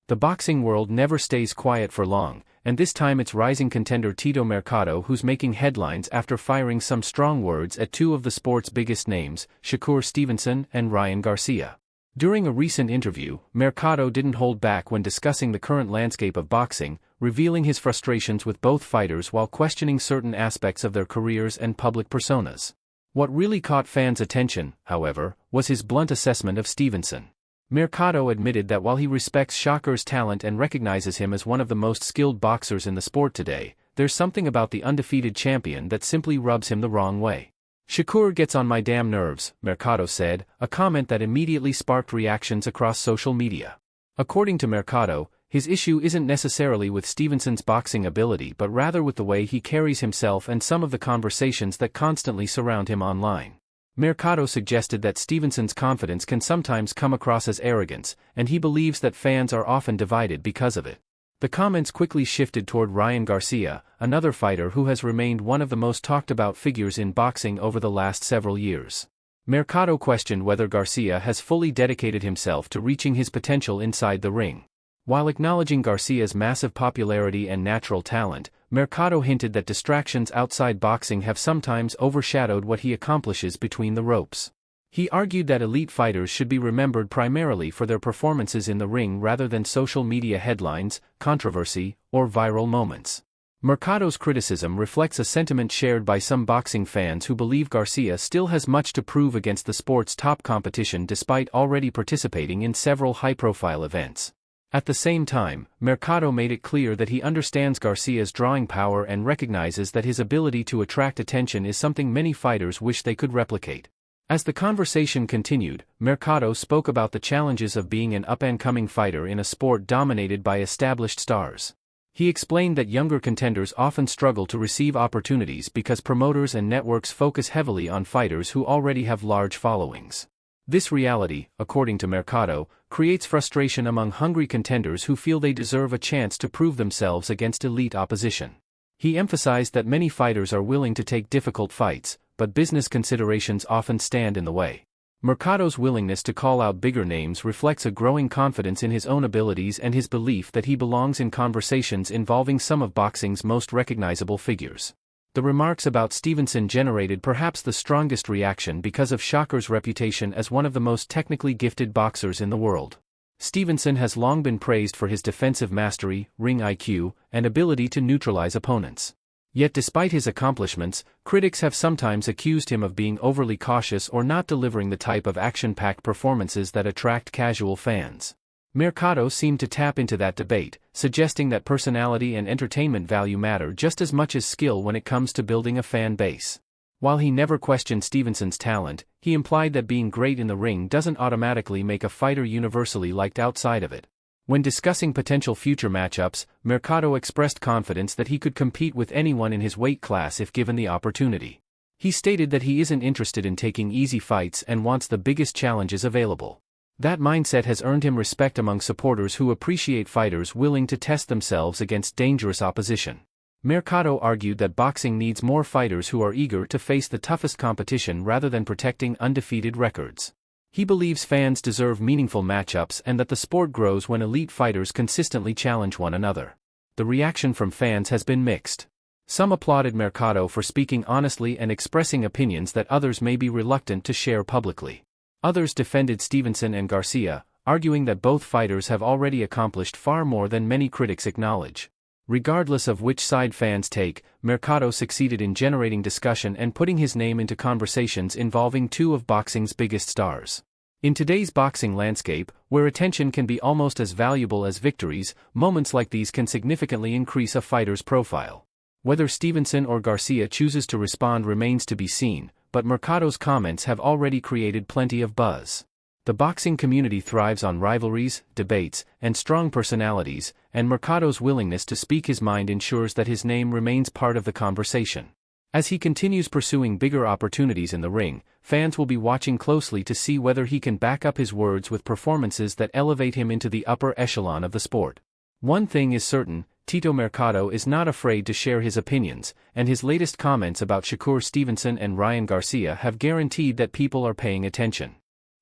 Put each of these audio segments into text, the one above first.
The boxing world never stays quiet for long, and this time it's rising contender Tito Mercado who's making headlines after firing some strong words at two of the sport's biggest names, Shakur Stevenson and Ryan Garcia. During a recent interview, Mercado didn't hold back when discussing the current landscape of boxing, revealing his frustrations with both fighters while questioning certain aspects of their careers and public personas. What really caught fans' attention, however, was his blunt assessment of Stevenson. Mercado admitted that while he respects Shakur's talent and recognizes him as one of the most skilled boxers in the sport today, there's something about the undefeated champion that simply rubs him the wrong way. "Shakur gets on my damn nerves," Mercado said, a comment that immediately sparked reactions across social media. According to Mercado, his issue isn't necessarily with Stevenson's boxing ability but rather with the way he carries himself and some of the conversations that constantly surround him online. Mercado suggested that Stevenson's confidence can sometimes come across as arrogance, and he believes that fans are often divided because of it. The comments quickly shifted toward Ryan Garcia, another fighter who has remained one of the most talked-about figures in boxing over the last several years. Mercado questioned whether Garcia has fully dedicated himself to reaching his potential inside the ring. While acknowledging Garcia's massive popularity and natural talent, Mercado hinted that distractions outside boxing have sometimes overshadowed what he accomplishes between the ropes. He argued that elite fighters should be remembered primarily for their performances in the ring rather than social media headlines, controversy, or viral moments. Mercado's criticism reflects a sentiment shared by some boxing fans who believe Garcia still has much to prove against the sport's top competition despite already participating in several high-profile events. At the same time, Mercado made it clear that he understands Garcia's drawing power and recognizes that his ability to attract attention is something many fighters wish they could replicate. As the conversation continued, Mercado spoke about the challenges of being an up-and-coming fighter in a sport dominated by established stars. He explained that younger contenders often struggle to receive opportunities because promoters and networks focus heavily on fighters who already have large followings. This reality, according to Mercado, creates frustration among hungry contenders who feel they deserve a chance to prove themselves against elite opposition. He emphasized that many fighters are willing to take difficult fights, but business considerations often stand in the way. Mercado's willingness to call out bigger names reflects a growing confidence in his own abilities and his belief that he belongs in conversations involving some of boxing's most recognizable figures. The remarks about Stevenson generated perhaps the strongest reaction because of Shakur's reputation as one of the most technically gifted boxers in the world. Stevenson has long been praised for his defensive mastery, ring IQ, and ability to neutralize opponents. Yet despite his accomplishments, critics have sometimes accused him of being overly cautious or not delivering the type of action-packed performances that attract casual fans. Mercado seemed to tap into that debate, suggesting that personality and entertainment value matter just as much as skill when it comes to building a fan base. While he never questioned Stevenson's talent, he implied that being great in the ring doesn't automatically make a fighter universally liked outside of it. When discussing potential future matchups, Mercado expressed confidence that he could compete with anyone in his weight class if given the opportunity. He stated that he isn't interested in taking easy fights and wants the biggest challenges available. That mindset has earned him respect among supporters who appreciate fighters willing to test themselves against dangerous opposition. Mercado argued that boxing needs more fighters who are eager to face the toughest competition rather than protecting undefeated records. He believes fans deserve meaningful matchups and that the sport grows when elite fighters consistently challenge one another. The reaction from fans has been mixed. Some applauded Mercado for speaking honestly and expressing opinions that others may be reluctant to share publicly. Others defended Stevenson and Garcia, arguing that both fighters have already accomplished far more than many critics acknowledge. Regardless of which side fans take, Mercado succeeded in generating discussion and putting his name into conversations involving two of boxing's biggest stars. In today's boxing landscape, where attention can be almost as valuable as victories, moments like these can significantly increase a fighter's profile. Whether Stevenson or Garcia chooses to respond remains to be seen, but Mercado's comments have already created plenty of buzz. The boxing community thrives on rivalries, debates, and strong personalities, and Mercado's willingness to speak his mind ensures that his name remains part of the conversation. As he continues pursuing bigger opportunities in the ring, fans will be watching closely to see whether he can back up his words with performances that elevate him into the upper echelon of the sport. One thing is certain, Tito Mercado is not afraid to share his opinions, and his latest comments about Shakur Stevenson and Ryan Garcia have guaranteed that people are paying attention.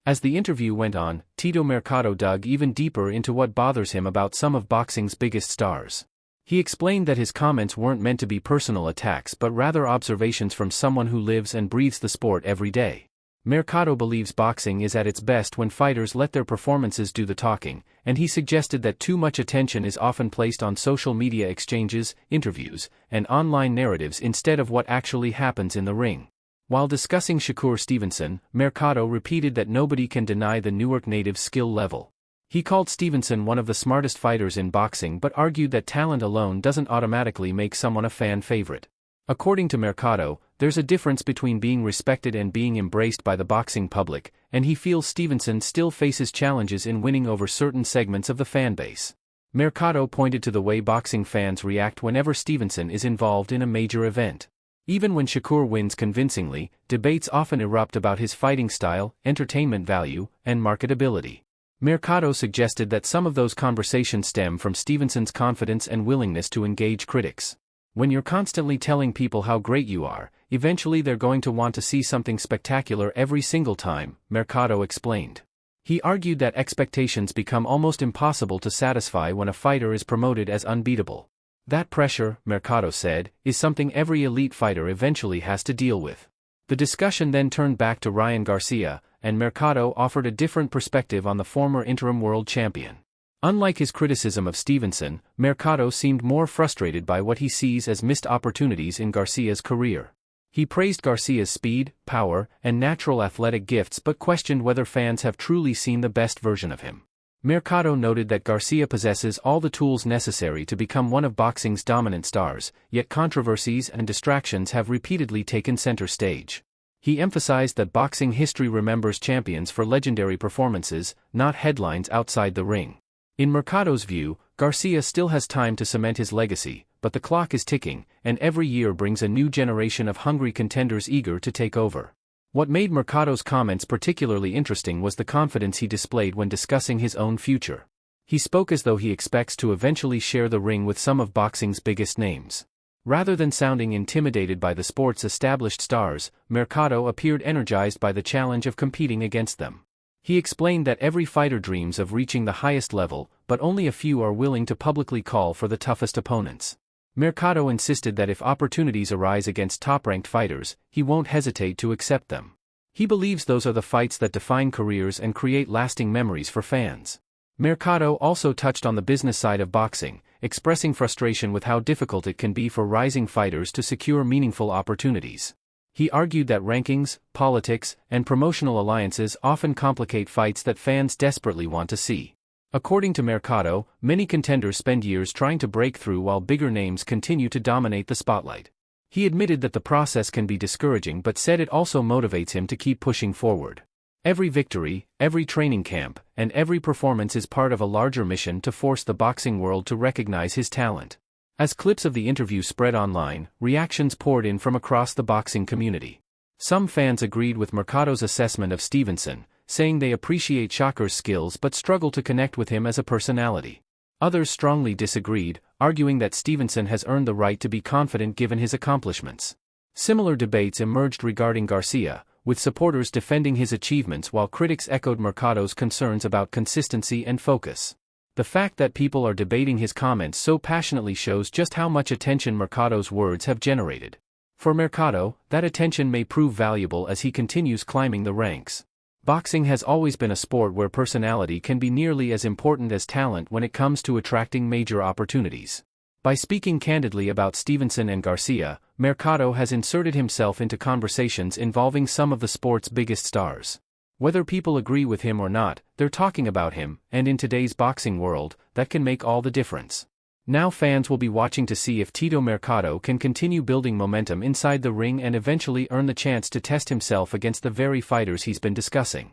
As the interview went on, Tito Mercado dug even deeper into what bothers him about some of boxing's biggest stars. He explained that his comments weren't meant to be personal attacks but rather observations from someone who lives and breathes the sport every day. Mercado believes boxing is at its best when fighters let their performances do the talking, and he suggested that too much attention is often placed on social media exchanges, interviews, and online narratives instead of what actually happens in the ring. While discussing Shakur Stevenson, Mercado repeated that nobody can deny the Newark native's skill level. He called Stevenson one of the smartest fighters in boxing but argued that talent alone doesn't automatically make someone a fan favorite. According to Mercado, there's a difference between being respected and being embraced by the boxing public, and he feels Stevenson still faces challenges in winning over certain segments of the fan base. Mercado pointed to the way boxing fans react whenever Stevenson is involved in a major event. Even when Shakur wins convincingly, debates often erupt about his fighting style, entertainment value, and marketability. Mercado suggested that some of those conversations stem from Stevenson's confidence and willingness to engage critics. When you're constantly telling people how great you are, eventually they're going to want to see something spectacular every single time, Mercado explained. He argued that expectations become almost impossible to satisfy when a fighter is promoted as unbeatable. That pressure, Mercado said, is something every elite fighter eventually has to deal with. The discussion then turned back to Ryan Garcia, and Mercado offered a different perspective on the former interim world champion. Unlike his criticism of Stevenson, Mercado seemed more frustrated by what he sees as missed opportunities in Garcia's career. He praised Garcia's speed, power, and natural athletic gifts but questioned whether fans have truly seen the best version of him. Mercado noted that Garcia possesses all the tools necessary to become one of boxing's dominant stars, yet controversies and distractions have repeatedly taken center stage. He emphasized that boxing history remembers champions for legendary performances, not headlines outside the ring. In Mercado's view, Garcia still has time to cement his legacy, but the clock is ticking, and every year brings a new generation of hungry contenders eager to take over. What made Mercado's comments particularly interesting was the confidence he displayed when discussing his own future. He spoke as though he expects to eventually share the ring with some of boxing's biggest names. Rather than sounding intimidated by the sport's established stars, Mercado appeared energized by the challenge of competing against them. He explained that every fighter dreams of reaching the highest level, but only a few are willing to publicly call for the toughest opponents. Mercado insisted that if opportunities arise against top-ranked fighters, he won't hesitate to accept them. He believes those are the fights that define careers and create lasting memories for fans. Mercado also touched on the business side of boxing, expressing frustration with how difficult it can be for rising fighters to secure meaningful opportunities. He argued that rankings, politics, and promotional alliances often complicate fights that fans desperately want to see. According to Mercado, many contenders spend years trying to break through while bigger names continue to dominate the spotlight. He admitted that the process can be discouraging but said it also motivates him to keep pushing forward. Every victory, every training camp, and every performance is part of a larger mission to force the boxing world to recognize his talent. As clips of the interview spread online, reactions poured in from across the boxing community. Some fans agreed with Mercado's assessment of Stevenson, saying they appreciate Shakur's skills but struggle to connect with him as a personality. Others strongly disagreed, arguing that Stevenson has earned the right to be confident given his accomplishments. Similar debates emerged regarding Garcia, with supporters defending his achievements while critics echoed Mercado's concerns about consistency and focus. The fact that people are debating his comments so passionately shows just how much attention Mercado's words have generated. For Mercado, that attention may prove valuable as he continues climbing the ranks. Boxing has always been a sport where personality can be nearly as important as talent when it comes to attracting major opportunities. By speaking candidly about Stevenson and Garcia, Mercado has inserted himself into conversations involving some of the sport's biggest stars. Whether people agree with him or not, they're talking about him, and in today's boxing world, that can make all the difference. Now fans will be watching to see if Tito Mercado can continue building momentum inside the ring and eventually earn the chance to test himself against the very fighters he's been discussing.